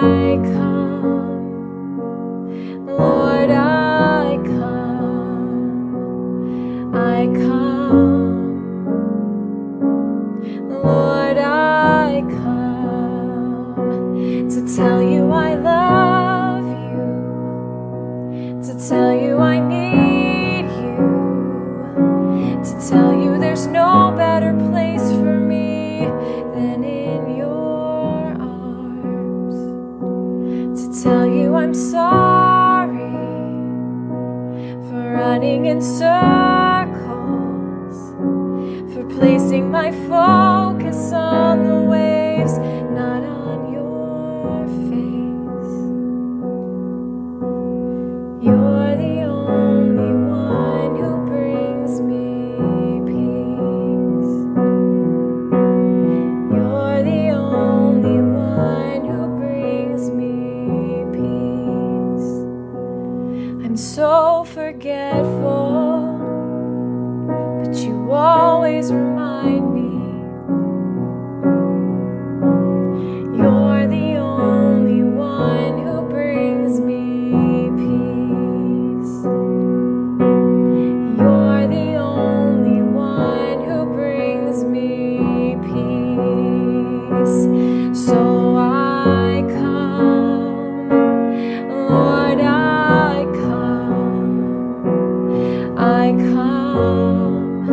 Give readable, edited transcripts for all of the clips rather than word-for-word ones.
I come, Lord, I come, I come, Lord, I come to tell you I love you, to tell you I need you, to tell you there's no better place for me than in your arms, to tell you I'm sorry for running in circles, for placing my focus on the waves, not on your face. You're the only one who brings me peace. You're the only one who brings me peace. I'm so forgetful, but you always remind me. You're the only one who brings me peace. You're the only one who brings me peace. So I come, Lord, I come, I come,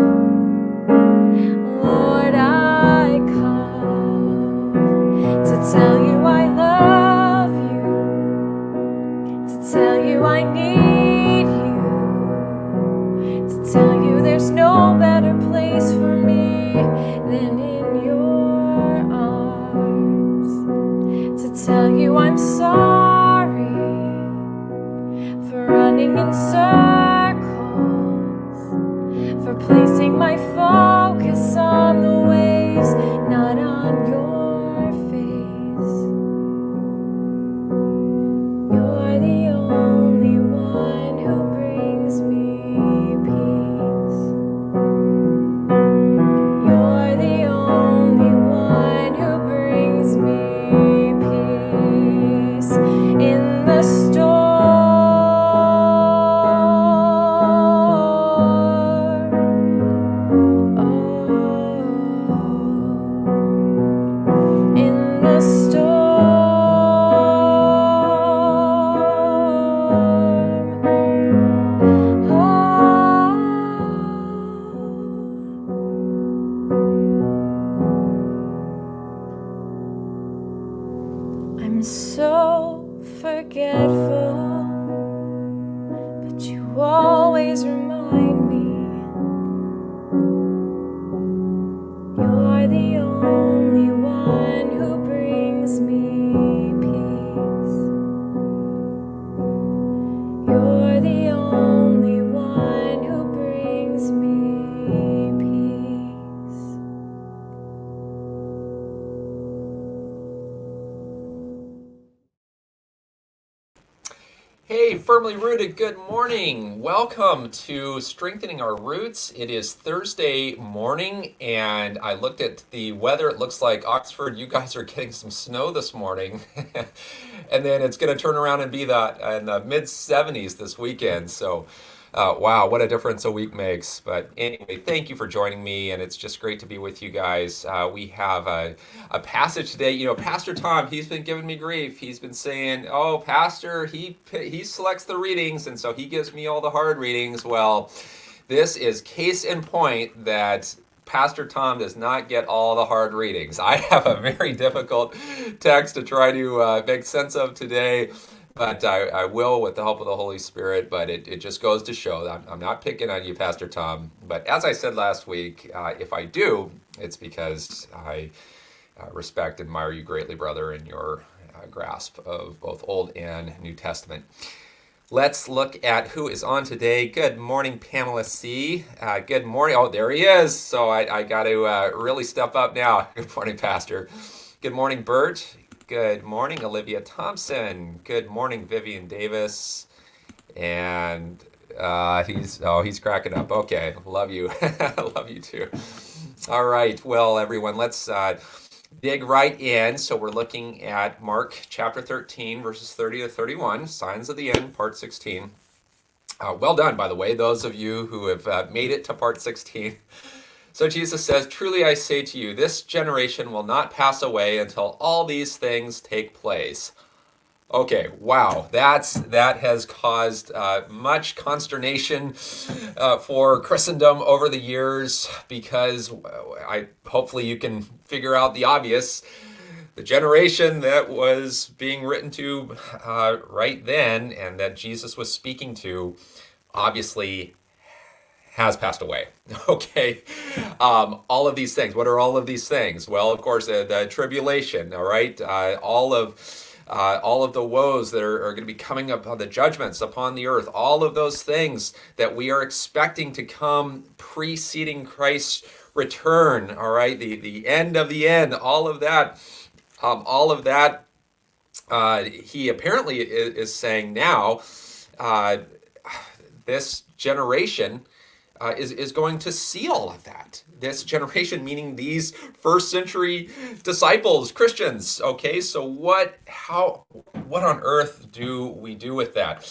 Lord, I come to tell you I love you, to tell you I need you, to tell you there's no better place for me than in your arms, to tell you I'm sorry for running in circles, for placing my focus on the waves, not on your face. You're the only one who brings me peace. You're the only one who brings me peace in the storm. In the storm. I'm so forgetful, but you always remind me. You're the only one who brings me peace. You're the only one who brings me peace. Hey, Firmly Rooted, good morning. Welcome to Strengthening Our Roots. It is Thursday morning, and I looked at the weather. It looks like Oxford, you guys are getting some snow this morning. And then it's going to turn around and be in the mid 70s this weekend. So, wow, what a difference a week makes. But anyway, thank you for joining me, and it's just great to be with you guys. We have a passage today. You know, Pastor Tom, he's been giving me grief. He's been saying, "Oh, Pastor, he selects the readings, and so he gives me all the hard readings." Well, this is case in point that Pastor Tom does not get all the hard readings. I have a very difficult text to try to make sense of today, but I will with the help of the Holy Spirit. But it just goes to show that I'm not picking on you, Pastor Tom. But as I said last week, if I do, it's because I respect and admire you greatly, brother, in your grasp of both Old and New Testament. Let's look at who is on today. Good morning, Pamela C. Good morning. Oh, there he is. So I got to really step up now. Good morning, Pastor. Good morning, Bert. Good morning, Olivia Thompson. Good morning, Vivian Davis. And he's cracking up. Okay, love you. Love you too. All right. Well, everyone, let's dig right in. So we're looking at Mark chapter 13, verses 30 to 31, Signs of the End, part 16. Well done, by the way, those of you who have made it to part 16. So Jesus says, "Truly I say to you, this generation will not pass away until all these things take place." Okay, wow, that has caused much consternation for Christendom over the years because hopefully you can figure out the obvious. The generation that was being written to right then and that Jesus was speaking to obviously has passed away. Okay. All of these things. What are all of these things? Well, of course, the tribulation, all right? All of the woes that are going to be coming upon the judgments upon the earth, all of those things that we are expecting to come preceding Christ's return, all right? The end of the end, all of that, he apparently is saying now, uh, this generation is going to see all of that. This generation, meaning these first century disciples, Christians. Okay, so what on earth do we do with that?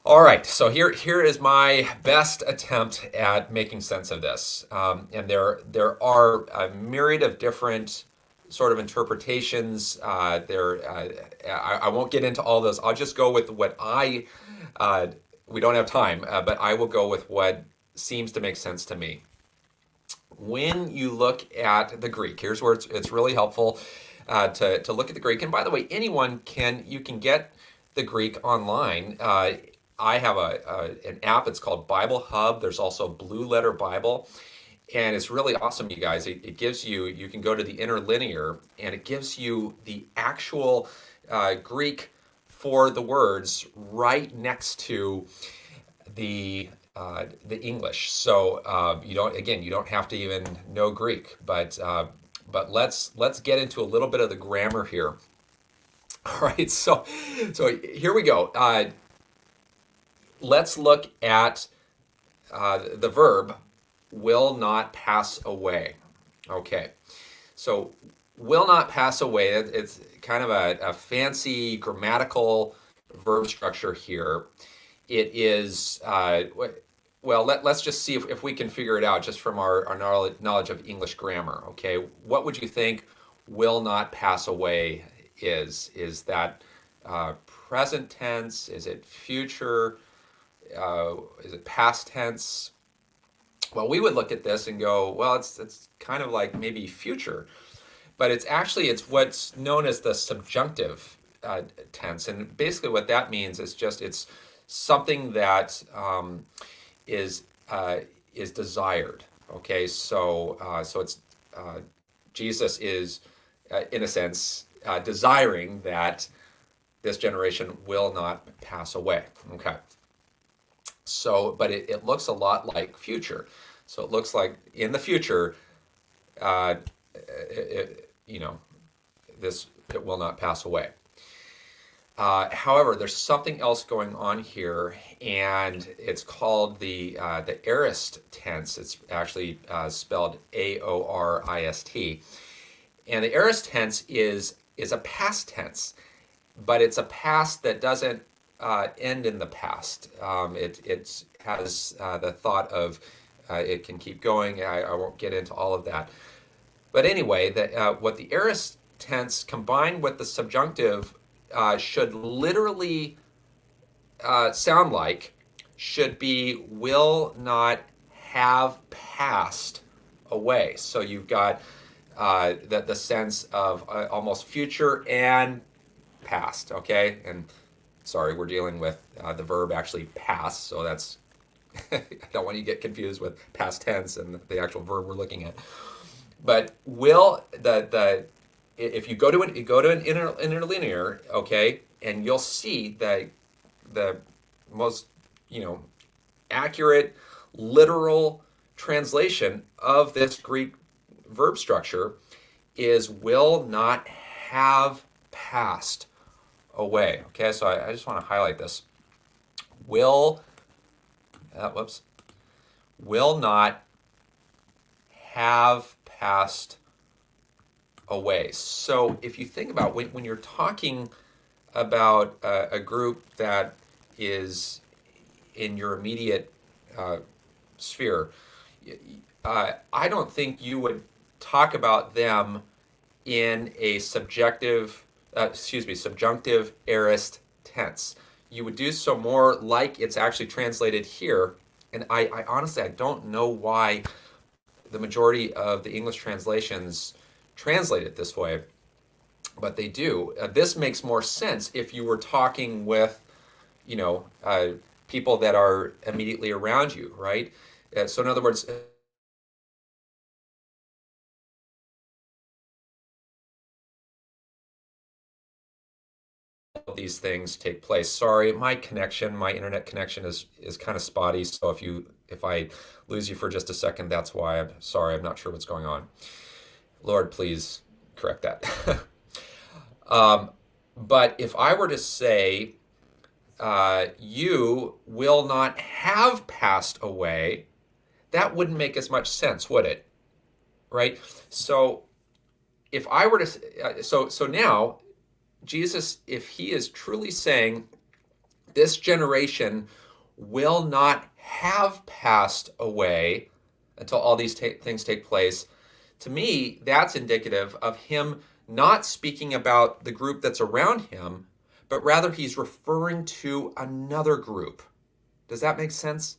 All right, so here is my best attempt at making sense of this. And there are a myriad of different sort of interpretations. I won't get into all those. I'll just go with what we don't have time, but I will go with what seems to make sense to me. When you look at the Greek, here's where it's really helpful to look at the Greek. And by the way, you can get the Greek online. I have an app. It's called Bible Hub. There's also Blue Letter Bible. And it's really awesome, you guys. It gives you can go to the interlinear, and it gives you the actual Greek for the words right next to the English. So you don't have to even know Greek, but let's get into a little bit of the grammar here. All right, so here we go. Let's look at the verb will not pass away. Okay, so will not pass away. It's kind of a fancy grammatical verb structure here. It is, well, let's just see if we can figure it out just from our knowledge of English grammar, okay? What would you think will not pass away is? Is that present tense? Is it future? Is it past tense? Well, we would look at this and go, well, it's kind of like maybe future, but it's what's known as the subjunctive tense, and basically what that means is just it's something that is desired. Okay, so it's Jesus is in a sense desiring that this generation will not pass away. Okay. So, but it looks a lot like future. So it looks like in the future, it will not pass away. However, there's something else going on here, and it's called the aorist tense. It's actually spelled aorist, and the aorist tense is a past tense, but it's a past that doesn't end in the past. It has the thought of it can keep going. I won't get into all of that. But anyway, what the aorist tense combined with the subjunctive should literally sound like should be will not have passed away. So you've got the sense of almost future and past, okay? And sorry, we're dealing with the verb actually pass, so that's I don't want you to get confused with past tense and the actual verb we're looking at. But will if you go to an interlinear, okay, and you'll see that the most accurate literal translation of this Greek verb structure is will not have passed away. Okay, so I just want to highlight this. Will not have passed away. So if you think about when you're talking about a group that is in your immediate sphere, I don't think you would talk about them in a subjunctive aorist tense. You would do so more like it's actually translated here. And I honestly, I don't know why the majority of the English translations translate it this way, but they do. This makes more sense if you were talking with, you know, people that are immediately around you, right? So in other words, these things take place. Sorry, my internet connection is kind of spotty. So if I lose you for just a second, that's why. I'm sorry. I'm not sure what's going on. Lord, please correct that. But if I were to say, you will not have passed away, that wouldn't make as much sense, would it? Right? So if I were to, so now Jesus, if he is truly saying this generation will not have passed away until all these things take place, to me, that's indicative of him not speaking about the group that's around him, but rather he's referring to another group. Does that make sense?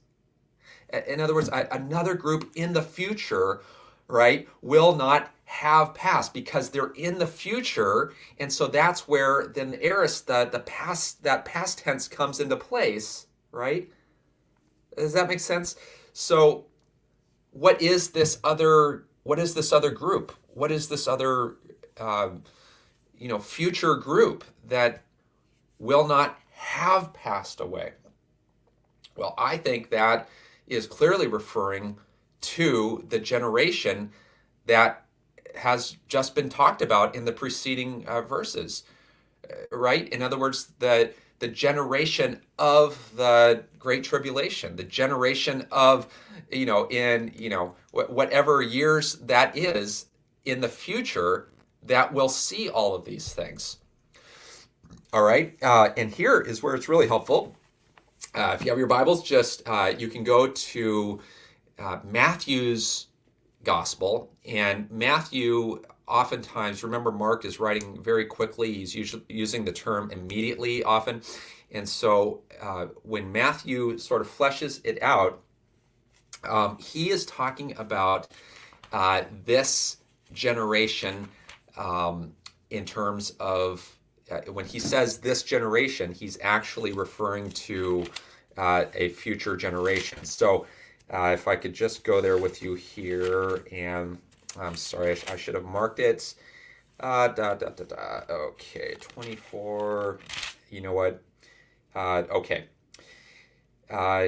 In other words, another group in the future, right, will not have passed because they're in the future, and so that's where then the aorist, the past, that past tense comes into place, right? Does that make sense? So, what is this other? What is this other group? What is this other, future group that will not have passed away? Well, I think that is clearly referring to the generation that has just been talked about in the preceding verses, right? In other words, the generation of the Great Tribulation, the generation of, whatever years that is in the future that will see all of these things. All right, and here is where it's really helpful. If you have your Bibles, just you can go to Matthew's gospel, and Matthew oftentimes, remember, Mark is writing very quickly. He's usually using the term immediately often, and so when Matthew sort of fleshes it out, he is talking about this generation in terms of when he says this generation, he's actually referring to a future generation. So if I could just go there with you here, and I'm sorry, I should have marked it. Okay, 24. You know what? Okay.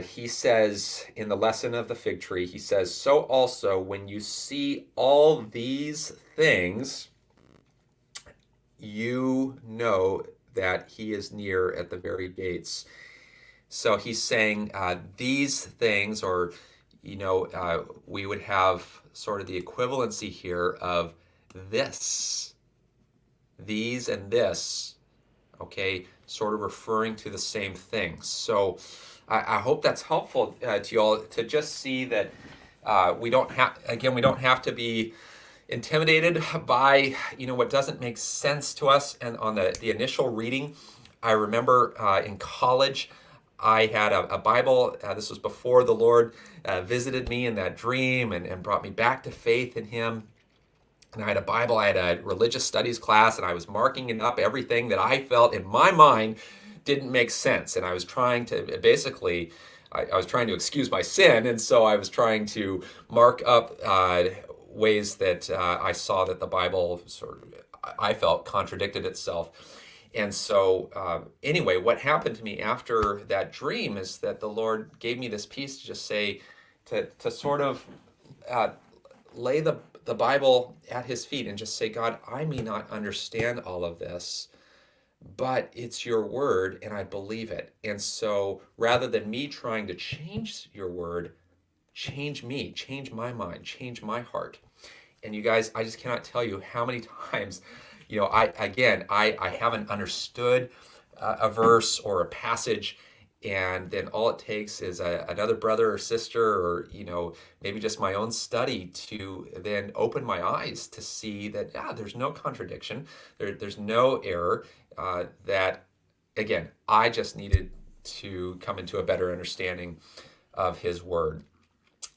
He says in the lesson of the fig tree, he says, so also when you see all these things, you know that he is near at the very gates. So he's saying these things, or, we would have sort of the equivalency here of this, these and this, okay, sort of referring to the same thing. So I hope that's helpful to you all to just see that we don't have to be intimidated by what doesn't make sense to us. And on the initial reading, I remember in college I had a Bible. This was before the Lord visited me in that dream and brought me back to faith in him. And I had a Bible. I had a religious studies class, and I was marking up everything that I felt in my mind didn't make sense. And I was trying to basically, I was trying to excuse my sin, and so I was trying to mark up ways that I saw that the Bible I felt contradicted itself. And so anyway, what happened to me after that dream is that the Lord gave me this piece to just say, to sort of lay the Bible at his feet and just say, God, I may not understand all of this, but it's your word and I believe it. And so rather than me trying to change your word, change me, change my mind, change my heart. And you guys, I just cannot tell you how many times, I haven't understood a verse or a passage, and then all it takes is another brother or sister, or maybe just my own study, to then open my eyes to see that there's no contradiction, there's no error, that again, I just needed to come into a better understanding of his word.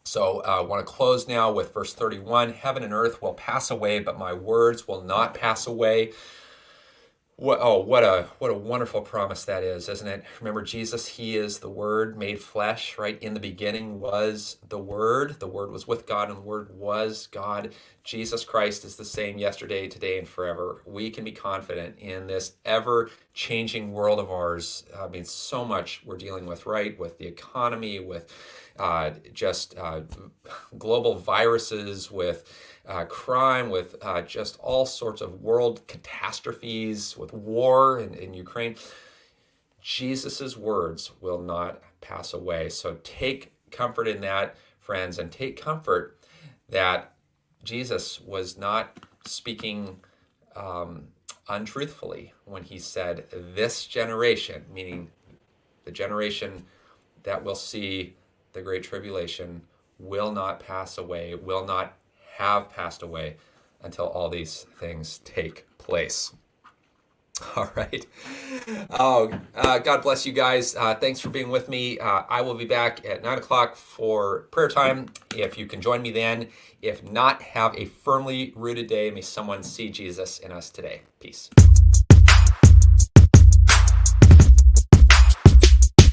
So I want to close now with verse 31. Heaven and earth will pass away, but my words will not pass away. What a wonderful promise that is, isn't it? Remember, Jesus, he is the Word made flesh, right? In the beginning was the Word. The Word was with God, and the Word was God. Jesus Christ is the same yesterday, today, and forever. We can be confident in this ever-changing world of ours. I mean, so much we're dealing with, right? With the economy, with global viruses, with crime, with just all sorts of world catastrophes, with war in Ukraine. Jesus's words will not pass away. So take comfort in that, friends, and take comfort that Jesus was not speaking untruthfully when he said, this generation, meaning the generation that will see the Great Tribulation, will not pass away, will not have passed away until all these things take place. All right. God bless you guys. Thanks for being with me. I will be back at 9 o'clock for prayer time, if you can join me then. If not, have a firmly rooted day. May someone see Jesus in us today. Peace.